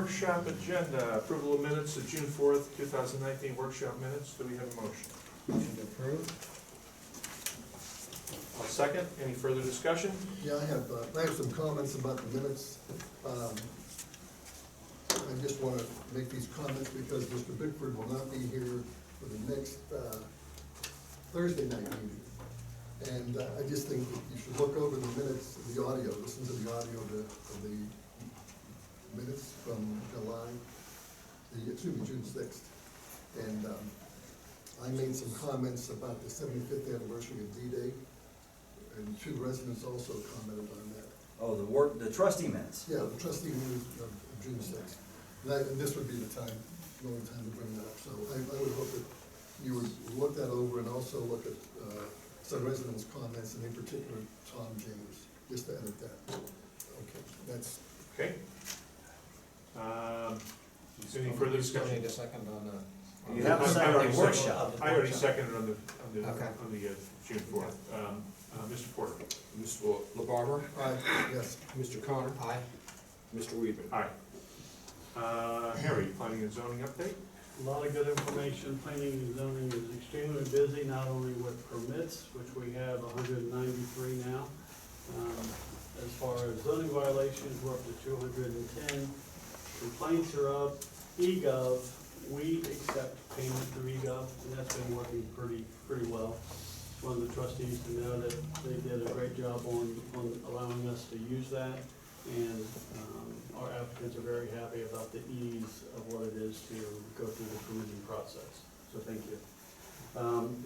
workshop agenda, approval of minutes of June 4th, 2019 workshop minutes. Do we have a motion? Motion to approve. I'll second. Any further discussion? Yeah, I have some comments about the minutes. I just want to make these comments because Mr. Bickford will not be here for the next Thursday night meeting. And I just think that you should look over the minutes, the audio, listen to the audio of the minutes from July, June 6th. And I made some comments about the 75th anniversary of D-Day, and two residents also commented on that. Oh, the trustee minutes. Yeah, the trustee meeting of June 6th. And this would be the time, the only time to bring that up. So I would hope that you would look that over and also look at some residents' comments, and in particular, Tom James, just to edit that. Okay, that's. Okay. Is there any further discussion? Need a second on the. You have a second workshop. I already seconded on the Okay. June 4th. Mr. Porter? Mr. LaBarber? Aye, yes. Mr. Connor? Aye. Mr. Weedman? Aye. Harry, planning and zoning update? A lot of good information. Planning and zoning is extremely busy, not only with permits, which we have 193 now. As far as zoning violations, we're up to 210. Complaints are up. eGov, we accept payment through eGov, and that's been working pretty well. One of the trustees to know that they did a great job on allowing us to use that, and our applicants are very happy about the ease of what it is to go through the permitting process. So thank you.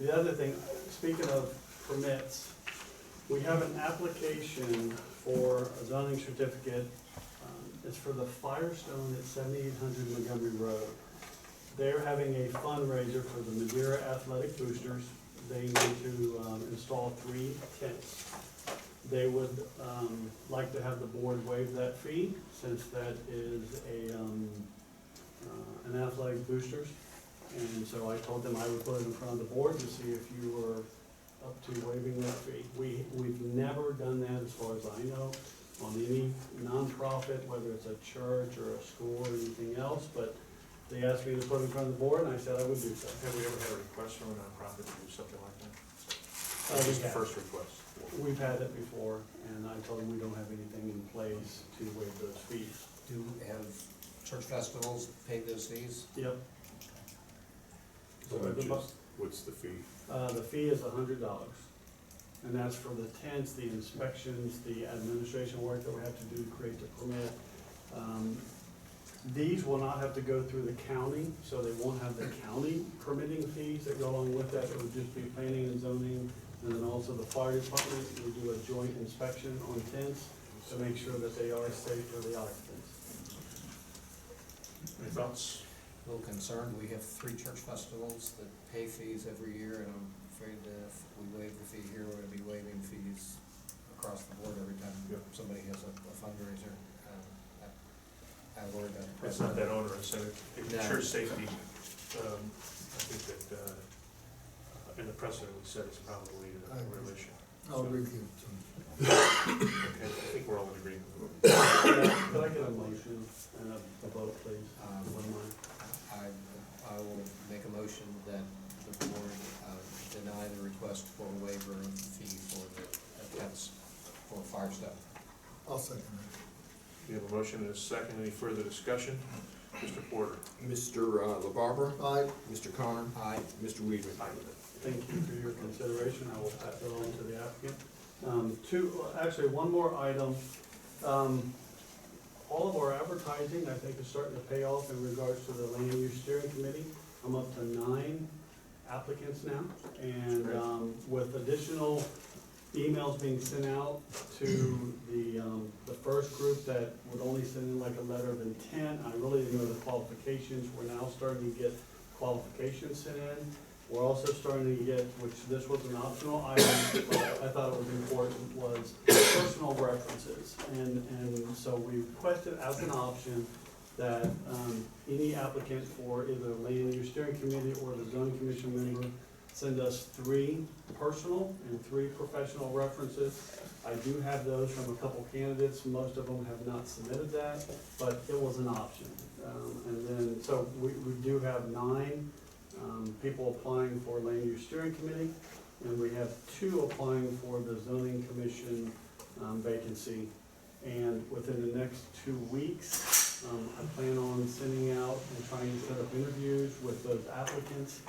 The other thing, speaking of permits, we have an application for a zoning certificate. It's for the Firestone at 7800 Montgomery Road. They're having a fundraiser for the Madeira Athletic Boosters. They need to install 3 tents. They would like to have the board waive that fee, since that is an athletic boosters. And so I told them I would put it in front of the board to see if you were up to waiving that fee. We've never done that, as far as I know, on any nonprofit, whether it's a church or a school or anything else, but they asked me to put it in front of the board, and I said I would do so. Have we ever had a request from a nonprofit to do something like that? We This is the have. first request. We've had it before, and I told them we don't have anything in place to waive those fees. Do have church festivals pay those fees? Yep. So what's the fee? The fee is $100, and that's for the tents, the inspections, the administration work that we have to do to create the permit. These will not have to go through the county, so they won't have the county permitting fees that go along with that. It would just be planning and zoning, and then also the fire department. We do a joint inspection on tents to make sure that they are safe for the occupants. Any thoughts? A little concerned, we have 3 church festivals that pay fees every year, and I'm afraid that if we waive the fee here, we're gonna be waiving fees across the board every time somebody has a fundraiser. I worry about the It's not precedent. that onerous, and it No. ensures safety. I think that, and the precedent we set is probably a real issue. I'll review it. Okay, I think we're all in agreement. Could I get a motion and a vote, please? If you wouldn't mind. I will make a motion that the board deny the request for a waiver of the fee for the tents for Firestone. I'll second that. We have a motion and a second. Any further discussion? Mr. Porter? Mr. LaBarber? Aye. Mr. Connor? Aye. Mr. Weedman? Thank you for your consideration. I will pass it on to the applicant. Actually, one more item. All of our advertising, I think, is starting to pay off in regards to the land use steering committee. I'm up to 9 applicants now, and with additional emails being sent out to the first group that would only send in like a letter of intent. I really didn't know the qualifications. We're now starting to get qualifications sent in. We're also starting to get, which this was an optional item, but I thought it was important, was personal references. And so we requested as an option that any applicant for either land use steering committee or the zoning commission member send us 3 personal and 3 professional references. I do have those from a couple candidates. Most of them have not submitted that, but it was an option. And then, so we do have 9 people applying for land use steering committee, and we have 2 applying for the zoning commission vacancy. And within the next 2 weeks, I plan on sending out and trying to set up interviews with those applicants.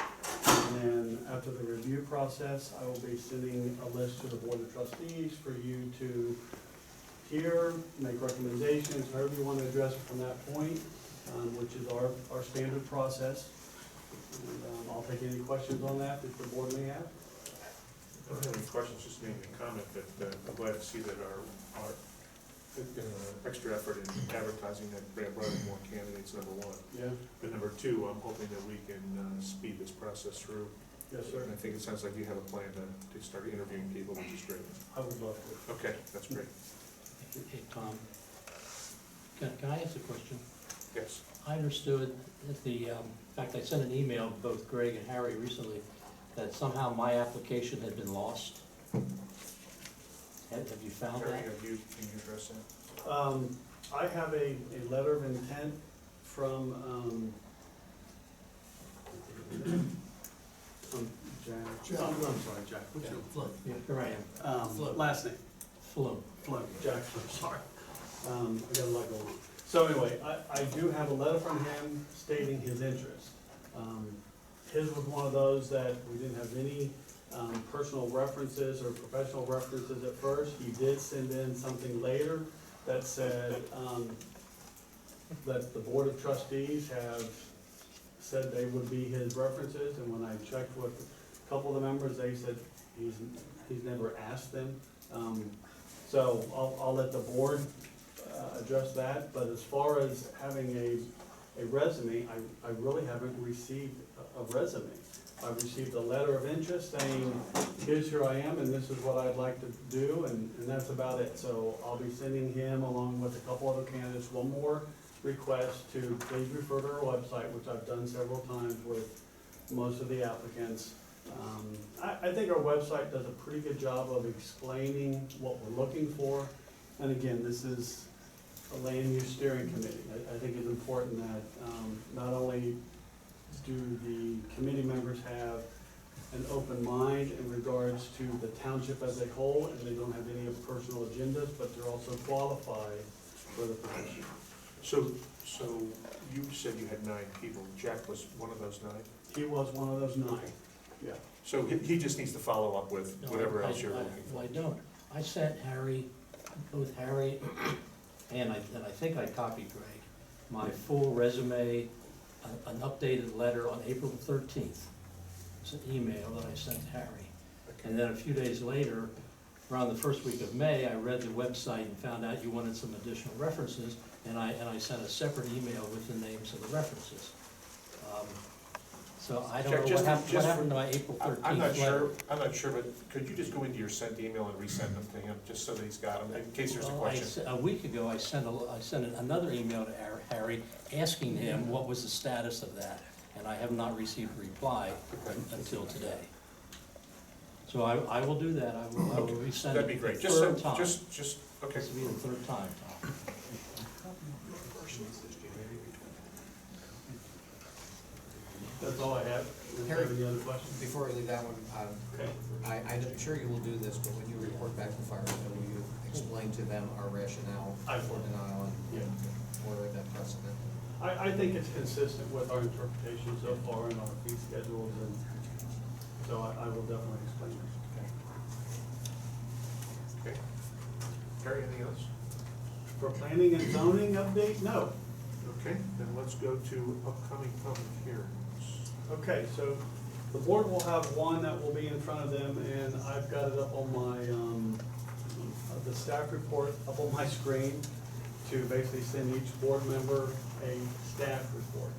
And then after the review process, I will be sending a list to the board of trustees for you to hear, make recommendations, however you want to address it from that point, which is our standard process. And I'll take any questions on that the board may have. I don't have any questions, just making a comment that I'm glad to see that our extra effort in advertising that Brad brought in more candidates, number 1. Yeah, But number 2, I'm hoping that we can speed this process through. yes, sir. And I think it sounds like you have a plan to start interviewing people, which is great. I would love to. Okay, that's great. Hey, Tom, can I ask a question? Yes. I understood that in fact, I sent an email to both Greg and Harry recently, that somehow my application had been lost. Have you found Terry, that? can you address that? I have a letter of intent from Jack. Oh, I'm sorry, Jack. What's your Yeah, here I am. last name? Flo. Flo, Jack Flo, sorry. I got a lot going on. So anyway, I do have a letter from him stating his interest. His was one of those that we didn't have any personal references or professional references at first. He did send in something later that said that the board of trustees have said they would be his references, and when I checked with a couple of the members, they said he's never asked them. So I'll let the board address that, but as far as having a resume, I really haven't received a resume. I've received a letter of interest saying, here's who I am and this is what I'd like to do, and that's about it. So I'll be sending him, along with a couple other candidates, one more request to please refer to our website, which I've done several times with most of the applicants. I think our website does a pretty good job of explaining what we're looking for. And again, this is a land use steering committee. I think it's important that not only do the committee members have an open mind in regards to the township as a whole, and they don't have any personal agendas, but they're also qualified for the position. So you said you had 9 people. Jack was one of those 9? He was one of those 9, yeah. So he just needs to follow up with No, whatever else you're looking for. Well, I don't. I sent Harry, both Harry and I think I copied Greg, my full resume, an updated letter on April 13th. It's an email that I sent to Harry. And then a few days later, around the first week of May, I read the website and found out you wanted some additional references, and I sent a separate email with the names of the references. So I don't know what happened to my April 13th letter. I'm not sure, but could you just go into your sent email and resend them to him, just so that he's got them, in case there's a Well, question? A week ago, I sent another email to Harry asking him what was the status of that, and I have not received a reply until today. So I will do that. I will resend That'd be it great. the Just third time. just, okay. This will be the third time, Tom. That's all I have. Do you have any other questions? Before I leave that one, Okay. I'm sure you will do this, but when you report back to fire, will you explain to them our rationale I for will. denial Yeah. and order that precedent? I think it's consistent with our interpretation so far in our fee schedules, and so I will definitely explain it. Okay. Terry, anything else? For planning and zoning update, no. Okay, then let's go to upcoming public hearings. Okay, so the board will have one that will be in front of them, and I've got it up on my, the staff report up on my screen to basically send each board member a staff report.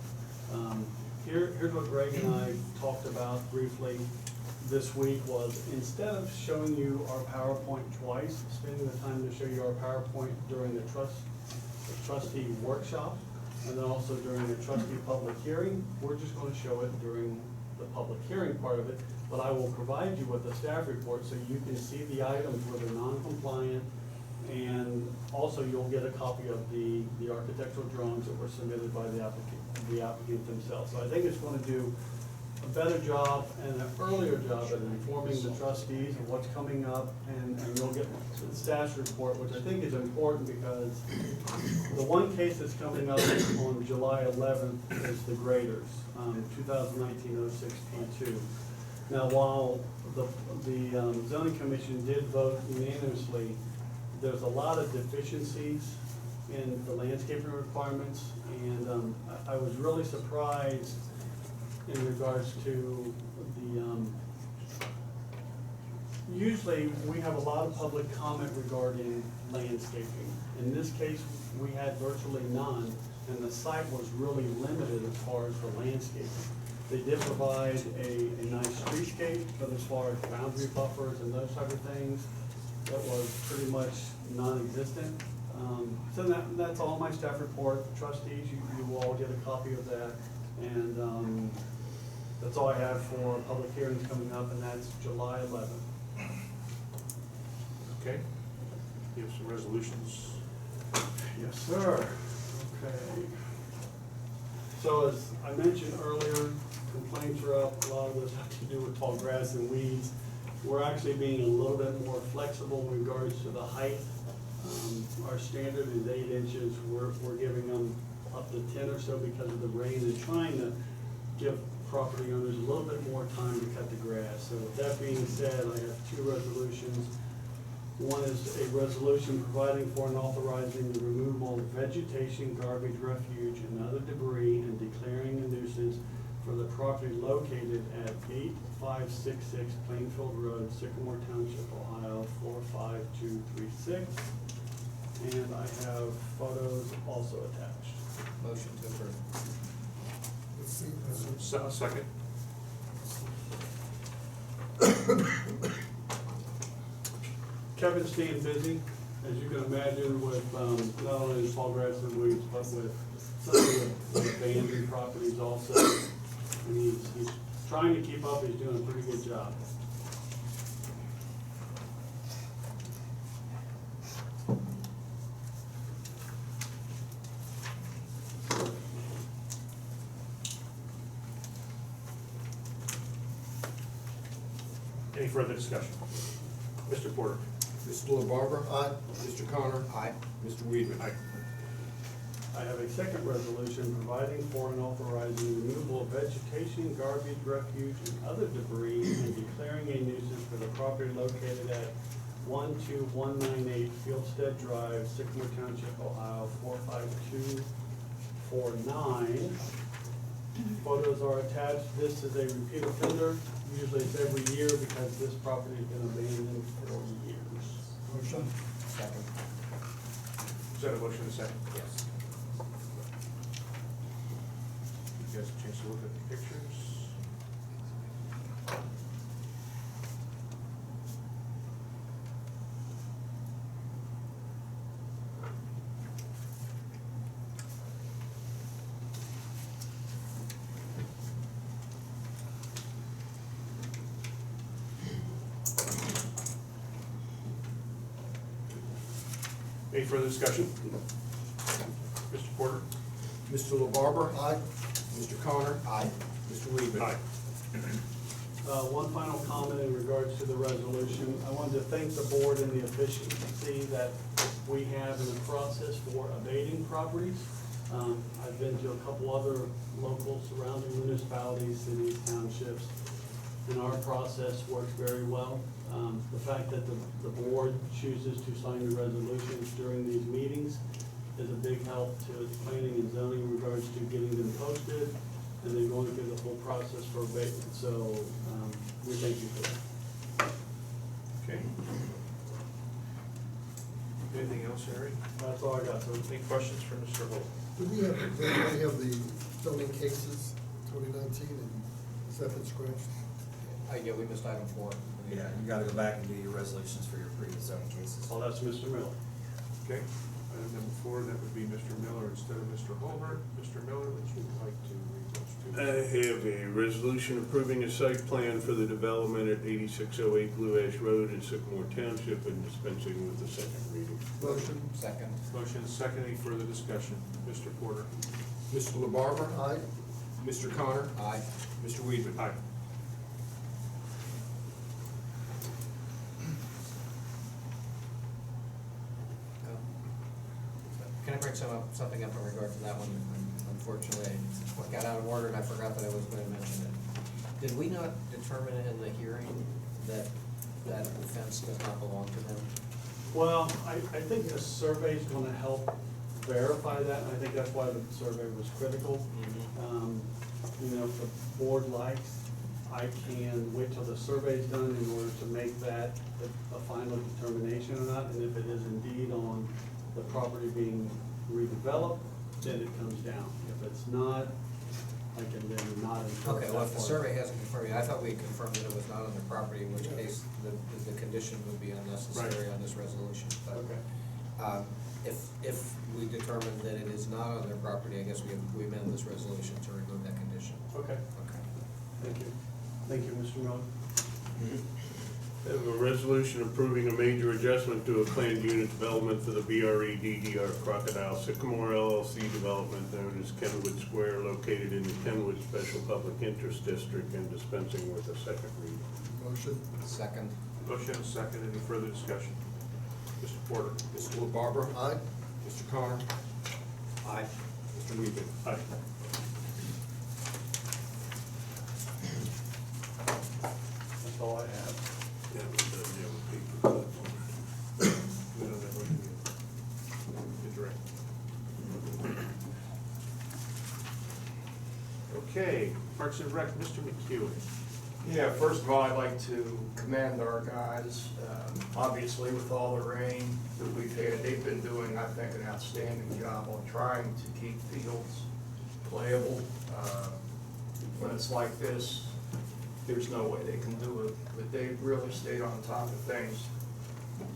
Here's what Greg and I talked about briefly this week was, instead of showing you our PowerPoint twice, spending the time to show you our PowerPoint during the trustee workshop, and then also during the trustee public hearing, we're just gonna show it during the public hearing part of it, but I will provide you with a staff report so you can see the items where they're non-compliant, And also you'll get a copy of the architectural drawings that were submitted by the applicant themselves. So I think it's gonna do a better job and an earlier job at informing the trustees of what's coming up, and you'll get the staff report, which I think is important because the one case that's coming up on July 11th is the graders, 2019-06 P2. Now, while the zoning commission did vote unanimously, there's a lot of deficiencies in the landscaping requirements, and I was really surprised in regards to the, usually we have a lot of public comment regarding landscaping. In this case, we had virtually none, and the site was really limited as far as the landscaping. They did provide a nice streetscape, but as far as boundary buffers and those type of things, that was pretty much non-existent. So that's all my staff report. Trustees, you will all get a copy of that. And that's all I have for public hearings coming up, and that's July 11th. Okay. You have some resolutions. Yes, sir. Okay. So as I mentioned earlier, complaints are up. A lot of those have to do with tall grass and weeds. We're actually being a little bit more flexible in regards to the height. Our standard is 8 inches. We're giving them up to 10 or so because of the rain, and trying to give property owners a little bit more time to cut the grass. So with that being said, I have 2 resolutions. One is a resolution providing for and authorizing the removal of vegetation, garbage, refuge, and other debris, and declaring a nuisance for the property located at 8566 Plainfield Road, Sycamore Township, Ohio, 45236. And I have photos also attached. Motion to approve. Second. Kevin's staying busy, as you can imagine, with not only the tall grass and weeds, but with some of the abandoned properties also. And he's trying to keep up. He's doing a pretty good job. Any further discussion? Mr. Porter? Mr. LaBarber? Aye. Mr. Connor? Aye. Mr. Weedman? Aye. I have a second resolution providing for and authorizing removal of vegetation, garbage, refuge, and other debris, and declaring a nuisance for the property located at 12198 Fieldstead Drive, Sycamore Township, Ohio, 45249. Photos are attached. This is a repeat offender. Usually it's every year because this property has been abandoned for years. Motion? Second. Is that a motion and a second? Yes. You guys have a chance to look at the pictures? Any further discussion? Mr. Porter? Mr. LaBarber? Aye. Mr. Connor? Aye. Mr. Weedman? Aye. One final comment in regards to the resolution. I wanted to thank the board and the efficiency that we have in the process for abating properties. I've been to a couple other local surrounding municipalities, cities, townships, and our process works very well. The fact that the board chooses to sign the resolutions during these meetings is a big help to planning and zoning in regards to getting them posted and then going through the whole process for abatement. So we thank you for that. Okay. Anything else, Harry? That's all I got. So Any questions for Mr. Holt? Do we have, does anybody have the zoning cases 2019, and is that been scratched? Yeah, we missed item 4. Yeah, you gotta go back and do your resolutions for your previous zoning cases. Oh, that's Mr. Miller. Okay. Item number 4, that would be Mr. Miller instead of Mr. Holbert. Mr. Miller, would you like to read those? I have a resolution approving a site plan for the development at 8608 Blue Ash Road in Sycamore Township and dispensing with the second reading. Motion. Second. Motion is second. Any further discussion? Mr. Porter? Mr. LaBarber? Aye. Mr. Connor? Aye. Mr. Weedman? Aye. Can I bring something up in regard to that one? Unfortunately, what got out of order and I forgot that I was going to mention it. Did we not determine in the hearing that that fence does not belong to them? Well, I think the survey's gonna help verify that, and I think that's why the survey was critical. You know, if the board likes, I can wait till the survey's done in order to make that a final determination or not, and if it is indeed on the property being redeveloped, then it comes down. If it's not, I can then not. Okay, well, if the survey hasn't confirmed it, I thought we had confirmed that it was not on their property, in which case the condition would be unnecessary on this resolution. But, Okay. if we determine that it is not on their property, I guess we amend this resolution to remove that condition. Okay, Okay. thank you. Thank you, Mr. Miller. I have a resolution approving a major adjustment to a planned unit development for the BRE DDR Crocodile Sycamore LLC development known as Kenwood Square, located in the Kenwood Special Public Interest District, and dispensing with a second reading. Motion. Second. Motion is second. Any further discussion? Mr. Porter? Mr. LaBarber? Aye. Mr. Connor? Aye. Mr. Weedman? Aye. That's all I have. That was the yellow paper clip on it. We don't have what you direct. Okay, Parks and Rec, Mr. McEwen. Yeah, first of all, I'd like to commend our guys. Obviously, with all the rain that we've had, they've been doing, I think, an outstanding job on trying to keep fields playable. When it's like this, there's no way they can do it, but they've really stayed on top of things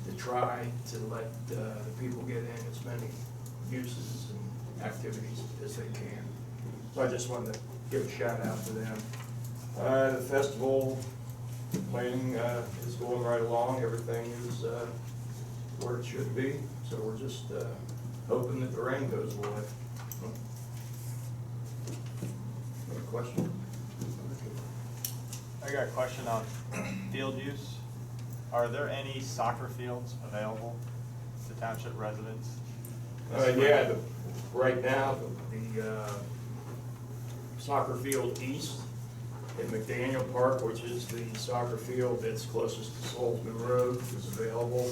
to try to let the people get in as many uses and activities as they can. So I just wanted to give a shout out to them. The festival planning is going right along. Everything is where it should be. So we're just hoping that the rain goes away. Any question? I got a question on field use. Are there any soccer fields available to township residents? Yeah, right now, the soccer field east in McDaniel Park, which is the soccer field that's closest to Salzman Road, is available.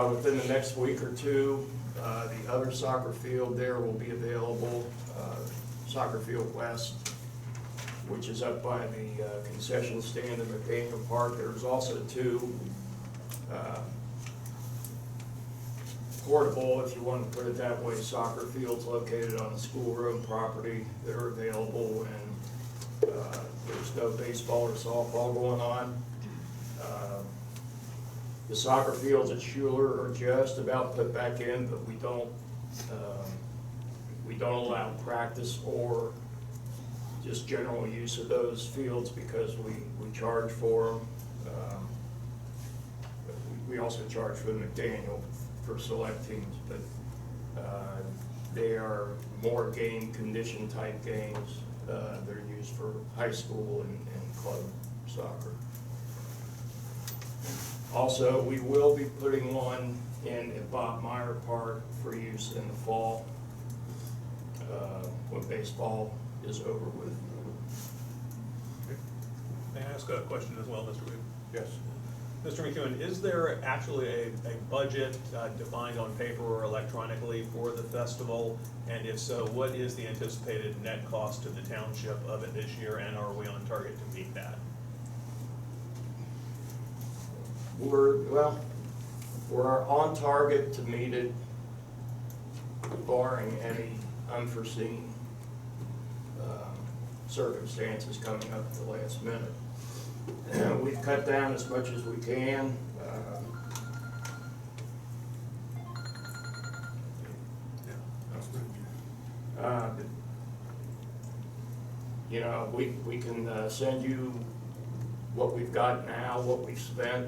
Within the next week or two, the other soccer field there will be available, Soccer Field West, which is up by the concession stand in McDaniel Park. There's also two portable, if you want to put it that way, soccer fields located on the schoolroom property that are available when there's no baseball or softball going on. The soccer fields at Schuler are just about put back in, but we don't allow practice or just general use of those fields because we charge for them. We also charge for the McDaniel for select teams, but they are more game condition type games. They're used for high school and club soccer. Also, we will be putting one in at Bob Meyer Park for use in the fall when baseball is over with. May I ask a question as well, Mr. Weaver? Yes. Mr. McEwen, is there actually a budget defined on paper or electronically for the festival? And if so, what is the anticipated net cost to the township of it this year, and are we on target to meet that? We're on target to meet it, barring any unforeseen circumstances coming up at the last minute. We've cut down as much as we can. You know, we can send you what we've got now, what we've spent,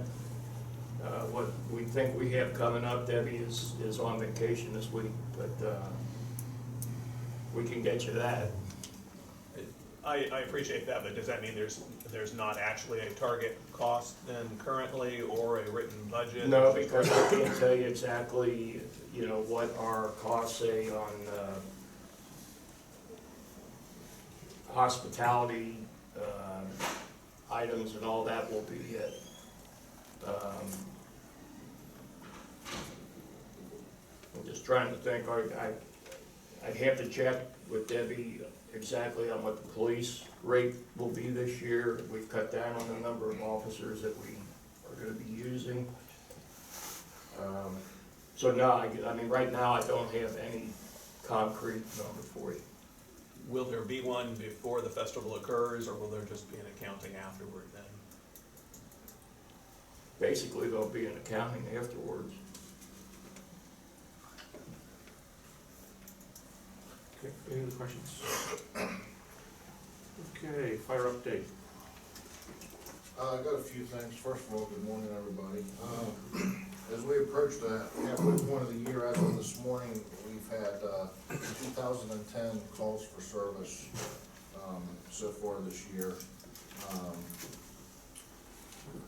what we think we have coming up. Debbie is on vacation this week, but we can get you that. I appreciate that, but does that mean there's not actually a target cost then currently, or a written budget? No, because I can't tell you exactly, you know, what our costs say on hospitality items and all that will be yet. I'm just trying to think, I'd have to check with Debbie exactly on what the police rate will be this year. We've cut down on the number of officers that we are gonna be using. So no, I mean, right now I don't have any concrete number for you. Will there be one before the festival occurs, or will there just be an accounting afterward then? Basically, there'll be an accounting afterwards. Okay, any other questions? Okay, fire update. I got a few things. First of all, good morning, everybody. As we approach the halfway point of the year, as of this morning, we've had 2010 calls for service so far this year.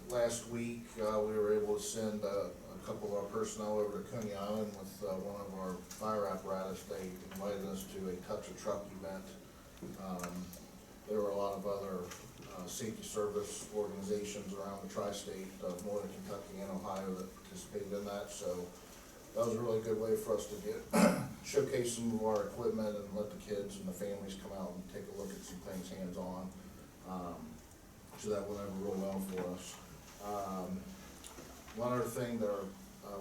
Last week, we were able to send a couple of our personnel over to Coney Island with one of our fire apparatus. They invited us to a Touch a Truck event. There were a lot of other safety service organizations around the tri-state, northern Kentucky and Ohio, that participated in that. So that was a really good way for us to get showcase some of our equipment and let the kids and the families come out and take a look at some things hands-on. So that went over real well for us. One other thing,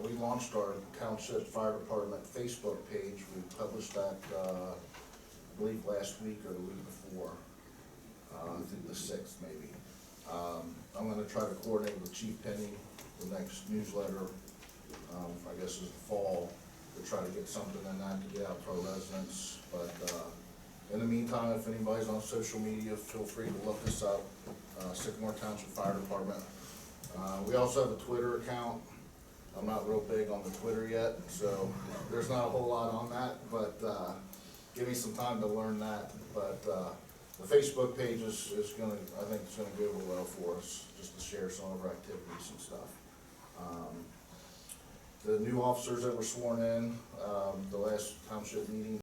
we launched our Township Fire Department Facebook page. We published that, I believe last week or the week before. I think the 6th maybe. I'm gonna try to coordinate with Chief Penny, the next newsletter, I guess is the fall, to try to get something in that to get out to our residents. But in the meantime, if anybody's on social media, feel free to look us up, Sycamore Township Fire Department. We also have a Twitter account. I'm not real big on the Twitter yet, so there's not a whole lot on that, but give me some time to learn that. But the Facebook page is gonna, I think it's gonna go over well for us, just to share some of our activities and stuff. The new officers that were sworn in, the last township meeting,